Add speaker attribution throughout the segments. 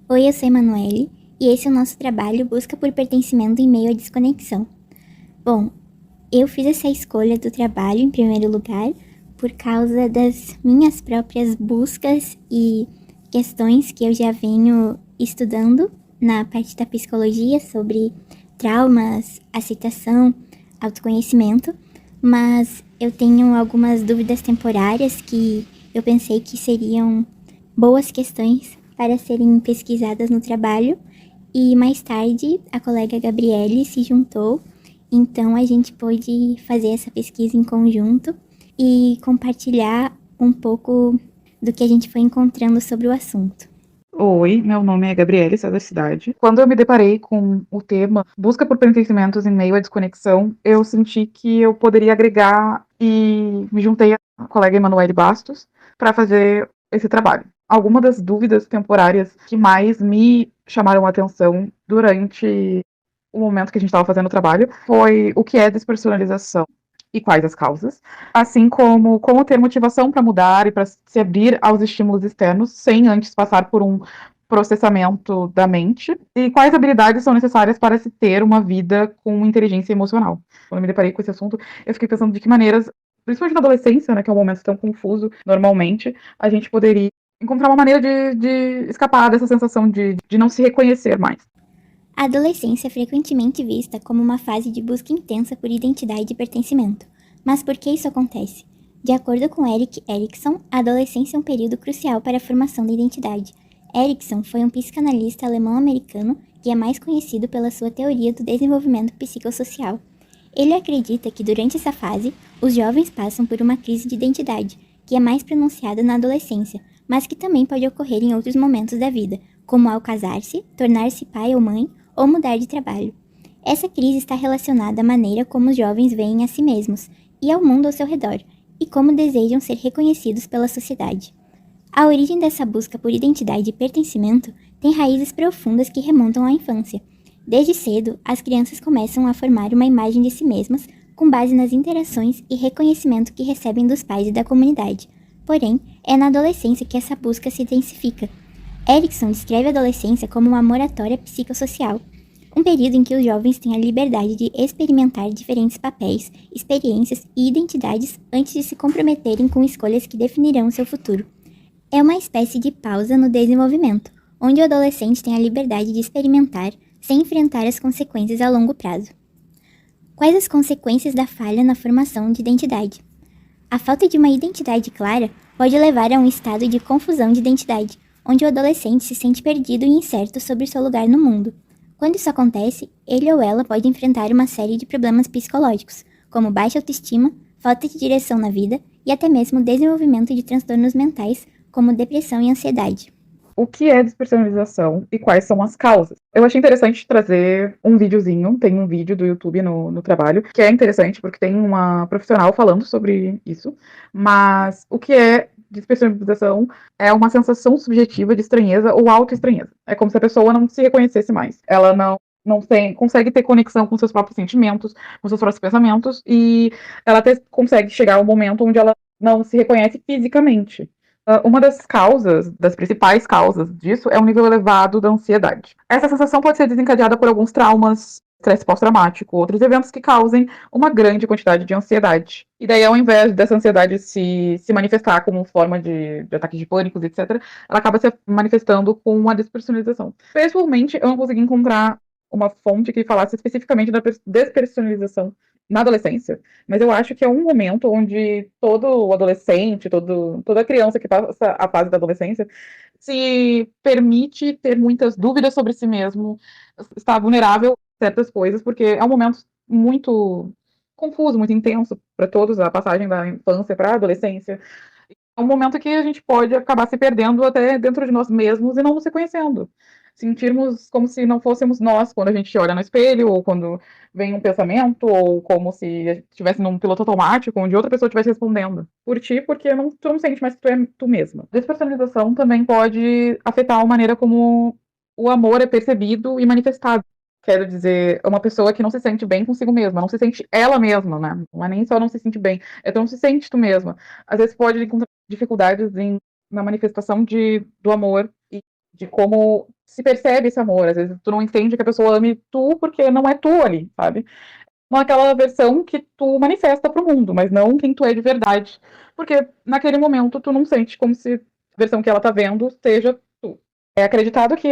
Speaker 1: Oi, eu sou Emanuele e esse é o nosso trabalho Busca por Pertencimento em Meio à Desconexão. Bom, eu fiz essa escolha do trabalho em primeiro lugar por causa das minhas próprias buscas e questões que eu já venho estudando na parte da psicologia sobre traumas, aceitação, autoconhecimento, mas eu tenho algumas dúvidas temporárias que eu pensei que seriam boas questões para serem pesquisadas no trabalho e mais tarde a colega Gabriele se juntou, então a gente pôde fazer essa pesquisa em conjunto e compartilhar um pouco do que a gente foi encontrando sobre o assunto.
Speaker 2: Oi, meu nome é Gabriele, sou da cidade. Quando eu me deparei com o tema busca por pertencimentos em meio à desconexão, eu senti que eu poderia agregar e me juntei à colega Emanuele Bastos para fazer esse trabalho. Algumas das dúvidas temporárias que mais me chamaram a atenção durante o momento que a gente estava fazendo o trabalho foi o que é despersonalização e quais as causas, assim como ter motivação para mudar e para se abrir aos estímulos externos sem antes passar por um processamento da mente e quais habilidades são necessárias para se ter uma vida com inteligência emocional. Quando eu me deparei com esse assunto, eu fiquei pensando de que maneiras, principalmente na adolescência, né, que é um momento tão confuso, normalmente, a gente poderia encontrar uma maneira de escapar dessa sensação de não se reconhecer mais.
Speaker 1: A adolescência é frequentemente vista como uma fase de busca intensa por identidade e pertencimento. Mas por que isso acontece? De acordo com Erik Erikson, a adolescência é um período crucial para a formação da identidade. Erikson foi um psicanalista alemão-americano que é mais conhecido pela sua teoria do desenvolvimento psicossocial. Ele acredita que durante essa fase, os jovens passam por uma crise de identidade, que é mais pronunciada na adolescência, mas que também pode ocorrer em outros momentos da vida, como ao casar-se, tornar-se pai ou mãe ou mudar de trabalho. Essa crise está relacionada à maneira como os jovens veem a si mesmos e ao mundo ao seu redor, e como desejam ser reconhecidos pela sociedade. A origem dessa busca por identidade e pertencimento tem raízes profundas que remontam à infância. Desde cedo, as crianças começam a formar uma imagem de si mesmas com base nas interações e reconhecimento que recebem dos pais e da comunidade. Porém, é na adolescência que essa busca se intensifica. Erikson descreve a adolescência como uma moratória psicossocial, um período em que os jovens têm a liberdade de experimentar diferentes papéis, experiências e identidades antes de se comprometerem com escolhas que definirão seu futuro. É uma espécie de pausa no desenvolvimento, onde o adolescente tem a liberdade de experimentar sem enfrentar as consequências a longo prazo. Quais as consequências da falha na formação de identidade? A falta de uma identidade clara pode levar a um estado de confusão de identidade, onde o adolescente se sente perdido e incerto sobre seu lugar no mundo. Quando isso acontece, ele ou ela pode enfrentar uma série de problemas psicológicos, como baixa autoestima, falta de direção na vida e até mesmo o desenvolvimento de transtornos mentais, como depressão e ansiedade.
Speaker 2: O que é despersonalização e quais são as causas? Eu achei interessante trazer um videozinho, tem um vídeo do YouTube no trabalho, que é interessante porque tem uma profissional falando sobre isso, mas o que é despersonalização é uma sensação subjetiva de estranheza ou autoestranheza. É como se a pessoa não se reconhecesse mais. Ela não consegue ter conexão com seus próprios sentimentos, com seus próprios pensamentos, e ela até consegue chegar ao momento onde ela não se reconhece fisicamente. Uma das causas, das principais causas disso, é um nível elevado da ansiedade. Essa sensação pode ser desencadeada por alguns traumas, estresse pós-traumático, outros eventos que causem uma grande quantidade de ansiedade. E daí, ao invés dessa ansiedade se manifestar como forma de ataques de pânico, etc., ela acaba se manifestando com uma despersonalização. Pessoalmente, eu não consegui encontrar uma fonte que falasse especificamente da despersonalização na adolescência, mas eu acho que é um momento onde todo adolescente, toda criança que passa a fase da adolescência se permite ter muitas dúvidas sobre si mesmo, está vulnerável a certas coisas, porque é um momento muito confuso, muito intenso para todos, a passagem da infância para a adolescência. É um momento que a gente pode acabar se perdendo até dentro de nós mesmos e não nos reconhecendo. Sentirmos como se não fôssemos nós quando a gente olha no espelho, ou quando vem um pensamento, ou como se estivesse num piloto automático, onde outra pessoa estivesse respondendo por ti, porque tu não sente mais que tu é tu mesma. Despersonalização também pode afetar a maneira como o amor é percebido e manifestado. Quero dizer, uma pessoa que não se sente bem consigo mesma, não se sente ela mesma, né? Não é nem só não se sente bem, é tu não se sente tu mesma. Às vezes pode encontrar dificuldades na manifestação do amor e de como se percebe esse amor, às vezes tu não entende que a pessoa ame tu porque não é tu ali, sabe? Não é aquela versão que tu manifesta pro mundo, mas não quem tu é de verdade. Porque naquele momento tu não sente como se a versão que ela tá vendo seja tu. É acreditado que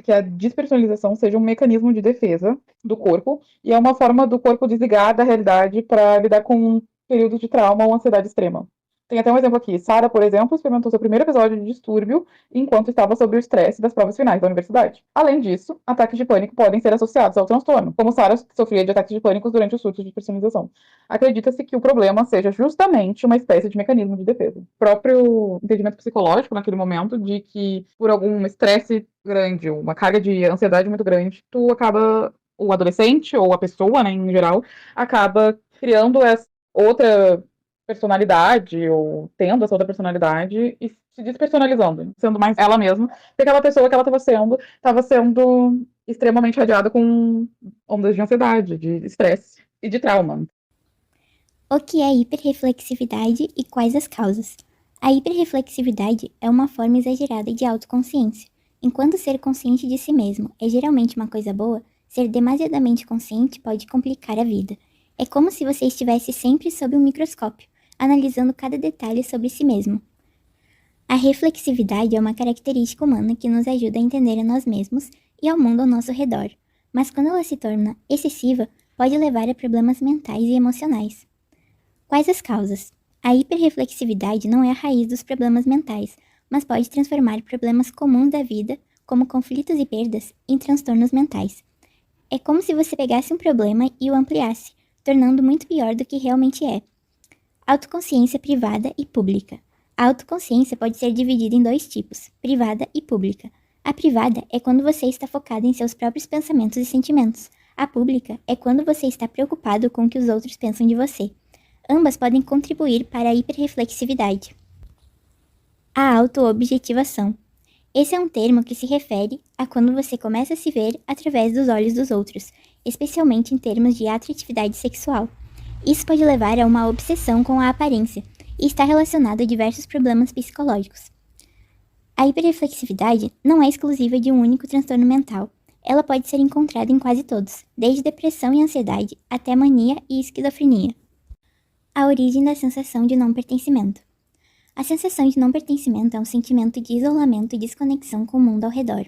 Speaker 2: que a despersonalização seja um mecanismo de defesa do corpo e é uma forma do corpo desligar da realidade para lidar com um período de trauma ou ansiedade extrema. Tem até um exemplo aqui. Sarah, por exemplo, experimentou seu primeiro episódio de distúrbio enquanto estava sob o estresse das provas finais da universidade. Além disso, ataques de pânico podem ser associados ao transtorno, como Sarah sofria de ataques de pânico durante os surtos de personalização. Acredita-se que o problema seja justamente uma espécie de mecanismo de defesa. O próprio entendimento psicológico naquele momento de que por algum estresse grande, uma carga de ansiedade muito grande, tu acaba, o adolescente ou a pessoa, né, em geral, acaba criando essa outra personalidade ou tendo essa outra personalidade e se despersonalizando, sendo mais ela mesma, porque aquela pessoa que ela estava sendo extremamente radiada com ondas de ansiedade, de estresse e de trauma.
Speaker 1: O que é hiperreflexividade e quais as causas? A hiperreflexividade é uma forma exagerada de autoconsciência. Enquanto ser consciente de si mesmo é geralmente uma coisa boa, ser demasiadamente consciente pode complicar a vida. É como se você estivesse sempre sob um microscópio, analisando cada detalhe sobre si mesmo. A reflexividade é uma característica humana que nos ajuda a entender a nós mesmos e ao mundo ao nosso redor, mas quando ela se torna excessiva, pode levar a problemas mentais e emocionais. Quais as causas? A hiperreflexividade não é a raiz dos problemas mentais, mas pode transformar problemas comuns da vida, como conflitos e perdas, em transtornos mentais. É como se você pegasse um problema e o ampliasse, tornando muito pior do que realmente é. Autoconsciência privada e pública. A autoconsciência pode ser dividida em dois tipos, privada e pública. A privada é quando você está focado em seus próprios pensamentos e sentimentos. A pública é quando você está preocupado com o que os outros pensam de você. Ambas podem contribuir para a hiperreflexividade. A autoobjetivação. Esse é um termo que se refere a quando você começa a se ver através dos olhos dos outros, especialmente em termos de atratividade sexual. Isso pode levar a uma obsessão com a aparência e está relacionado a diversos problemas psicológicos. A hiperreflexividade não é exclusiva de um único transtorno mental. Ela pode ser encontrada em quase todos, desde depressão e ansiedade até mania e esquizofrenia. A origem da sensação de não pertencimento. A sensação de não pertencimento é um sentimento de isolamento e desconexão com o mundo ao redor.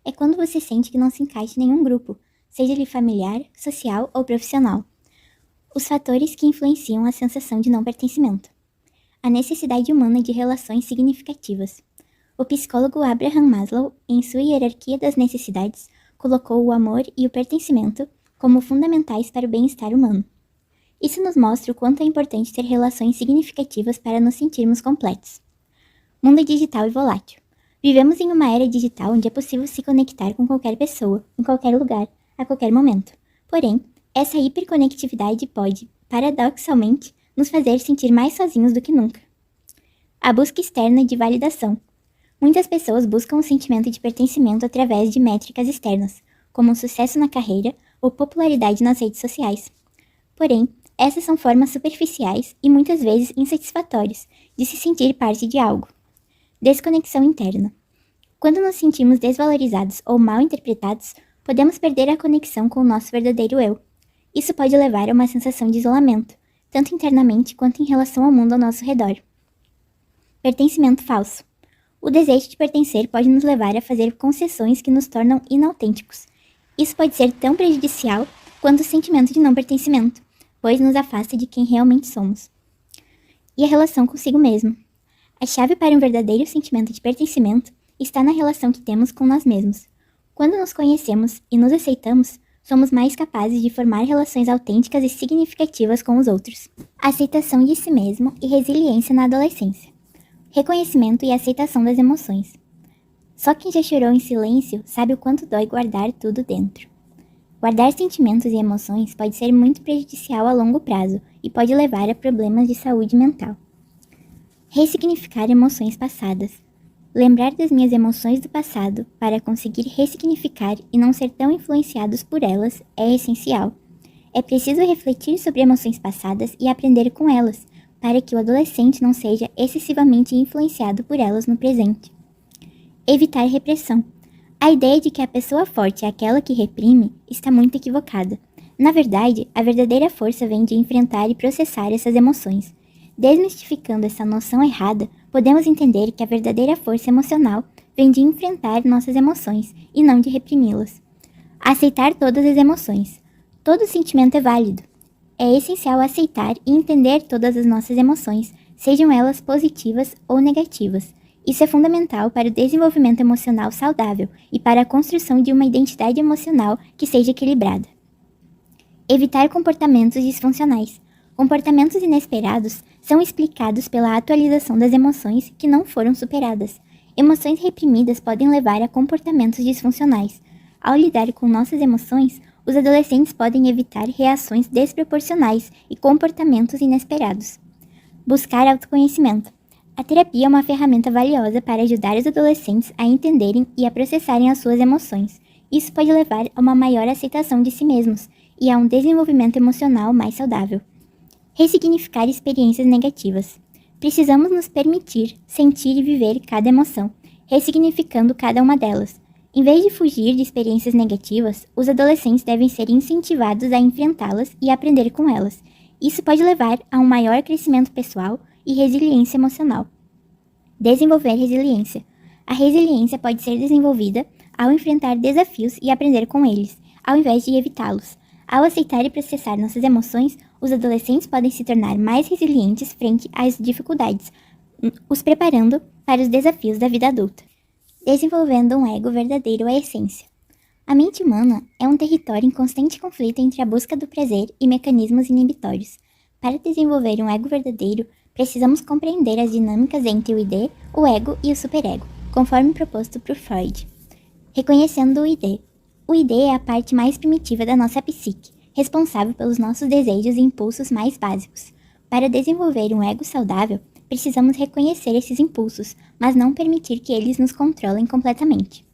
Speaker 1: É quando você sente que não se encaixa em nenhum grupo, seja ele familiar, social ou profissional. Os fatores que influenciam a sensação de não pertencimento. A necessidade humana de relações significativas. O psicólogo Abraham Maslow, em sua hierarquia das necessidades, colocou o amor e o pertencimento como fundamentais para o bem-estar humano. Isso nos mostra o quanto é importante ter relações significativas para nos sentirmos completos. Mundo digital e volátil. Vivemos em uma era digital onde é possível se conectar com qualquer pessoa, em qualquer lugar, a qualquer momento. Porém, essa hiperconectividade pode, paradoxalmente, nos fazer sentir mais sozinhos do que nunca. A busca externa de validação. Muitas pessoas buscam o sentimento de pertencimento através de métricas externas, como um sucesso na carreira ou popularidade nas redes sociais. Porém, essas são formas superficiais e muitas vezes insatisfatórias de se sentir parte de algo. Desconexão interna. Quando nos sentimos desvalorizados ou mal interpretados, podemos perder a conexão com o nosso verdadeiro eu. Isso pode levar a uma sensação de isolamento, tanto internamente quanto em relação ao mundo ao nosso redor. Pertencimento falso. O desejo de pertencer pode nos levar a fazer concessões que nos tornam inautênticos. Isso pode ser tão prejudicial quanto o sentimento de não pertencimento, pois nos afasta de quem realmente somos. E a relação consigo mesmo. A chave para um verdadeiro sentimento de pertencimento está na relação que temos com nós mesmos. Quando nos conhecemos e nos aceitamos, somos mais capazes de formar relações autênticas e significativas com os outros. Aceitação de si mesmo e resiliência na adolescência. Reconhecimento e aceitação das emoções. Só quem já chorou em silêncio sabe o quanto dói guardar tudo dentro. Guardar sentimentos e emoções pode ser muito prejudicial a longo prazo e pode levar a problemas de saúde mental. Ressignificar emoções passadas. Lembrar das minhas emoções do passado para conseguir ressignificar e não ser tão influenciados por elas é essencial. É preciso refletir sobre emoções passadas e aprender com elas, para que o adolescente não seja excessivamente influenciado por elas no presente. Evitar repressão. A ideia de que a pessoa forte é aquela que reprime está muito equivocada. Na verdade, a verdadeira força vem de enfrentar e processar essas emoções. Desmistificando essa noção errada, podemos entender que a verdadeira força emocional vem de enfrentar nossas emoções e não de reprimi-las. Aceitar todas as emoções. Todo sentimento é válido. É essencial aceitar e entender todas as nossas emoções, sejam elas positivas ou negativas. Isso é fundamental para o desenvolvimento emocional saudável e para a construção de uma identidade emocional que seja equilibrada. Evitar comportamentos disfuncionais. Comportamentos inesperados são explicados pela atualização das emoções que não foram superadas. Emoções reprimidas podem levar a comportamentos disfuncionais. Ao lidar com nossas emoções, os adolescentes podem evitar reações desproporcionais e comportamentos inesperados. Buscar autoconhecimento. A terapia é uma ferramenta valiosa para ajudar os adolescentes a entenderem e a processarem as suas emoções. Isso pode levar a uma maior aceitação de si mesmos e a um desenvolvimento emocional mais saudável. Ressignificar experiências negativas. Precisamos nos permitir sentir e viver cada emoção, ressignificando cada uma delas. Em vez de fugir de experiências negativas, os adolescentes devem ser incentivados a enfrentá-las e aprender com elas. Isso pode levar a um maior crescimento pessoal e resiliência emocional. Desenvolver resiliência. A resiliência pode ser desenvolvida ao enfrentar desafios e aprender com eles, ao invés de evitá-los. Ao aceitar e processar nossas emoções, os adolescentes podem se tornar mais resilientes frente às dificuldades, os preparando para os desafios da vida adulta. Desenvolvendo um ego verdadeiro à essência. A mente humana é um território em constante conflito entre a busca do prazer e mecanismos inibitórios. Para desenvolver um ego verdadeiro, precisamos compreender as dinâmicas entre o id, o ego e o superego, conforme proposto por Freud. Reconhecendo o id. O id é a parte mais primitiva da nossa psique, responsável pelos nossos desejos e impulsos mais básicos. Para desenvolver um ego saudável, precisamos reconhecer esses impulsos, mas não permitir que eles nos controlem completamente.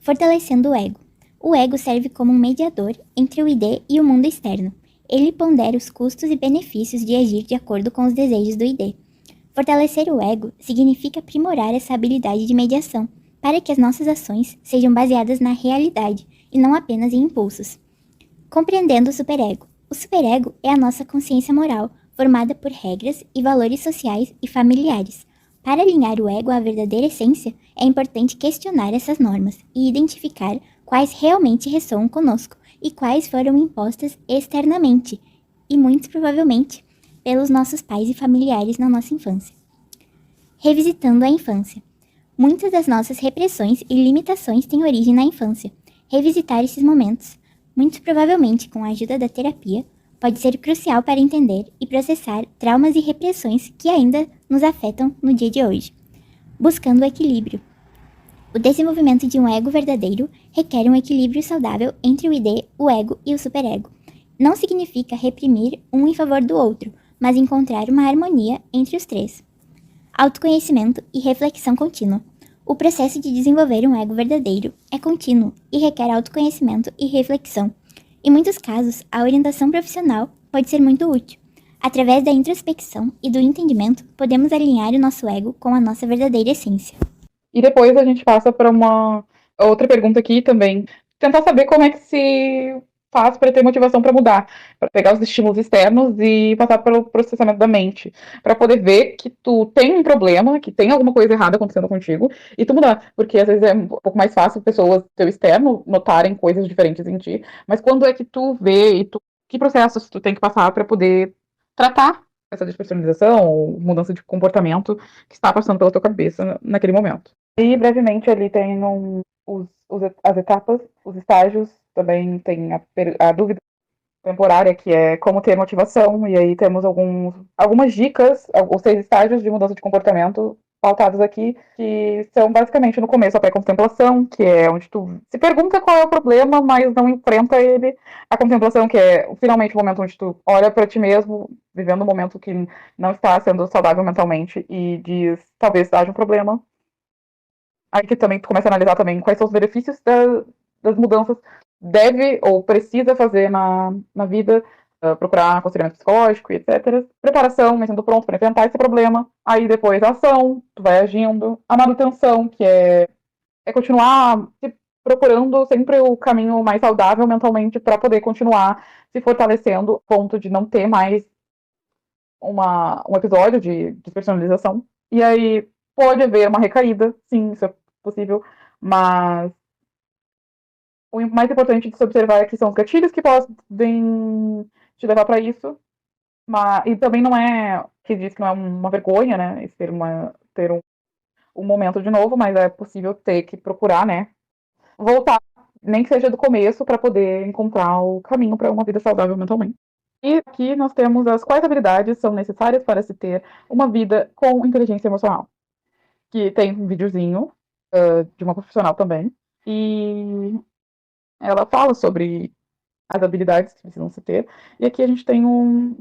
Speaker 1: Fortalecendo o ego. O ego serve como um mediador entre o id e o mundo externo. Ele pondera os custos e benefícios de agir de acordo com os desejos do id. Fortalecer o ego significa aprimorar essa habilidade de mediação, para que as nossas ações sejam baseadas na realidade e não apenas em impulsos. Compreendendo o superego. O superego é a nossa consciência moral, formada por regras e valores sociais e familiares. Para alinhar o ego à verdadeira essência, é importante questionar essas normas e identificar quais realmente ressoam conosco e quais foram impostas externamente, e muito provavelmente pelos nossos pais e familiares na nossa infância. Revisitando a infância. Muitas das nossas repressões e limitações têm origem na infância. Revisitar esses momentos, muito provavelmente com a ajuda da terapia, pode ser crucial para entender e processar traumas e repressões que ainda nos afetam no dia de hoje. Buscando o equilíbrio. O desenvolvimento de um ego verdadeiro requer um equilíbrio saudável entre o id, o ego e o superego. Não significa reprimir um em favor do outro, mas encontrar uma harmonia entre os três. Autoconhecimento e reflexão contínua. O processo de desenvolver um ego verdadeiro é contínuo e requer autoconhecimento e reflexão. Em muitos casos, a orientação profissional pode ser muito útil. Através da introspecção e do entendimento, podemos alinhar o nosso ego com a nossa verdadeira essência.
Speaker 2: E depois a gente passa para uma outra pergunta aqui também. Tentar saber como é que se faz para ter motivação para mudar, para pegar os estímulos externos e passar pelo processamento da mente, para poder ver que tu tem um problema, que tem alguma coisa errada acontecendo contigo e tu mudar, porque às vezes é um pouco mais fácil pessoas teu externo notarem coisas diferentes em ti, mas quando é que tu vê e que processos tu tem que passar para poder tratar essa despersonalização ou mudança de comportamento que está passando pela tua cabeça naquele momento. E brevemente ali tem as etapas, os estágios, também tem a dúvida temporária, que é como ter motivação, e aí temos algumas dicas, os 6 estágios de mudança de comportamento pautados aqui, que são basicamente no começo a pré-contemplação, que é onde tu se pergunta qual é o problema, mas não enfrenta ele. A contemplação, que é finalmente o momento onde tu olha para ti mesmo, vivendo um momento que não está sendo saudável mentalmente e diz, talvez haja um problema. Aí que também tu começa a analisar também quais são os benefícios das mudanças deve ou precisa fazer na vida, procurar aconselhamento psicológico, etc. Preparação, me sendo pronto para enfrentar esse problema. Aí depois a ação, tu vai agindo. A manutenção, que é continuar se procurando sempre o caminho mais saudável mentalmente para poder continuar se fortalecendo, a ponto de não ter mais um episódio de despersonalização. E aí pode haver uma recaída, sim, isso é possível, mas o mais importante de se observar é que são os gatilhos que podem te levar para isso, e também não é que diz que não é uma vergonha, né, ter um momento de novo, mas é possível ter que procurar, né, voltar, nem que seja do começo, para poder encontrar o caminho para uma vida saudável mentalmente. E aqui nós temos as quais habilidades são necessárias para se ter uma vida com inteligência emocional. Que tem um videozinho de uma profissional também. E ela fala sobre as habilidades que precisam se ter. E aqui a gente tem um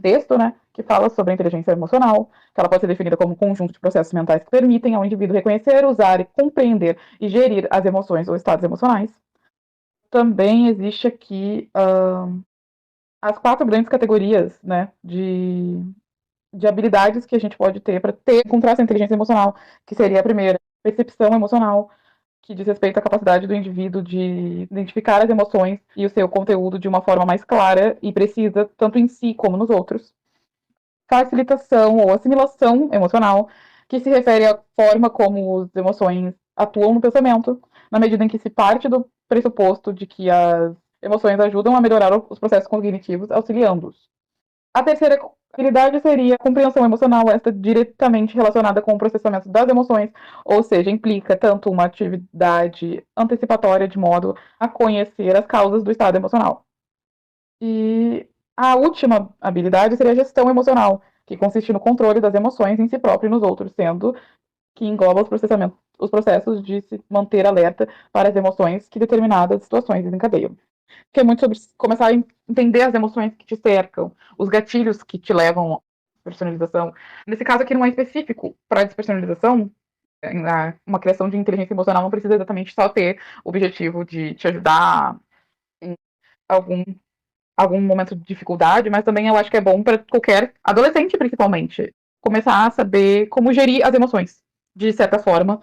Speaker 2: texto, né, que fala sobre a inteligência emocional, que ela pode ser definida como um conjunto de processos mentais que permitem ao indivíduo reconhecer, usar e compreender e gerir as emoções ou estados emocionais. Também existe aqui as 4 grandes categorias, né, de habilidades que a gente pode ter para encontrar essa inteligência emocional, que seria a primeira, percepção emocional, que diz respeito à capacidade do indivíduo de identificar as emoções e o seu conteúdo de uma forma mais clara e precisa, tanto em si como nos outros. Facilitação ou assimilação emocional, que se refere à forma como as emoções atuam no pensamento, na medida em que se parte do pressuposto de que as emoções ajudam a melhorar os processos cognitivos, auxiliando-os. A terceira habilidade seria a compreensão emocional, esta diretamente relacionada com o processamento das emoções, ou seja, implica tanto uma atividade antecipatória de modo a conhecer as causas do estado emocional. E a última habilidade seria a gestão emocional, que consiste no controle das emoções em si próprio e nos outros, sendo que engloba os processos de se manter alerta para as emoções que determinadas situações desencadeiam. Que é muito sobre começar a entender as emoções que te cercam, os gatilhos que te levam à personalização. Nesse caso aqui não é específico para a despersonalização, uma criação de inteligência emocional não precisa exatamente só ter o objetivo de te ajudar em algum, algum momento de dificuldade, mas também eu acho que é bom para qualquer adolescente, principalmente, começar a saber como gerir as emoções, de certa forma,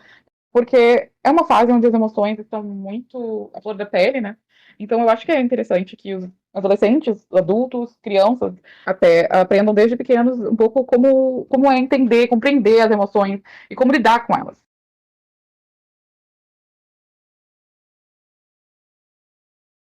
Speaker 2: porque é uma fase onde as emoções estão muito à flor da pele, né? Então eu acho que é interessante que os adolescentes, adultos, crianças, até aprendam desde pequenos um pouco como é entender, compreender as emoções e como lidar com elas.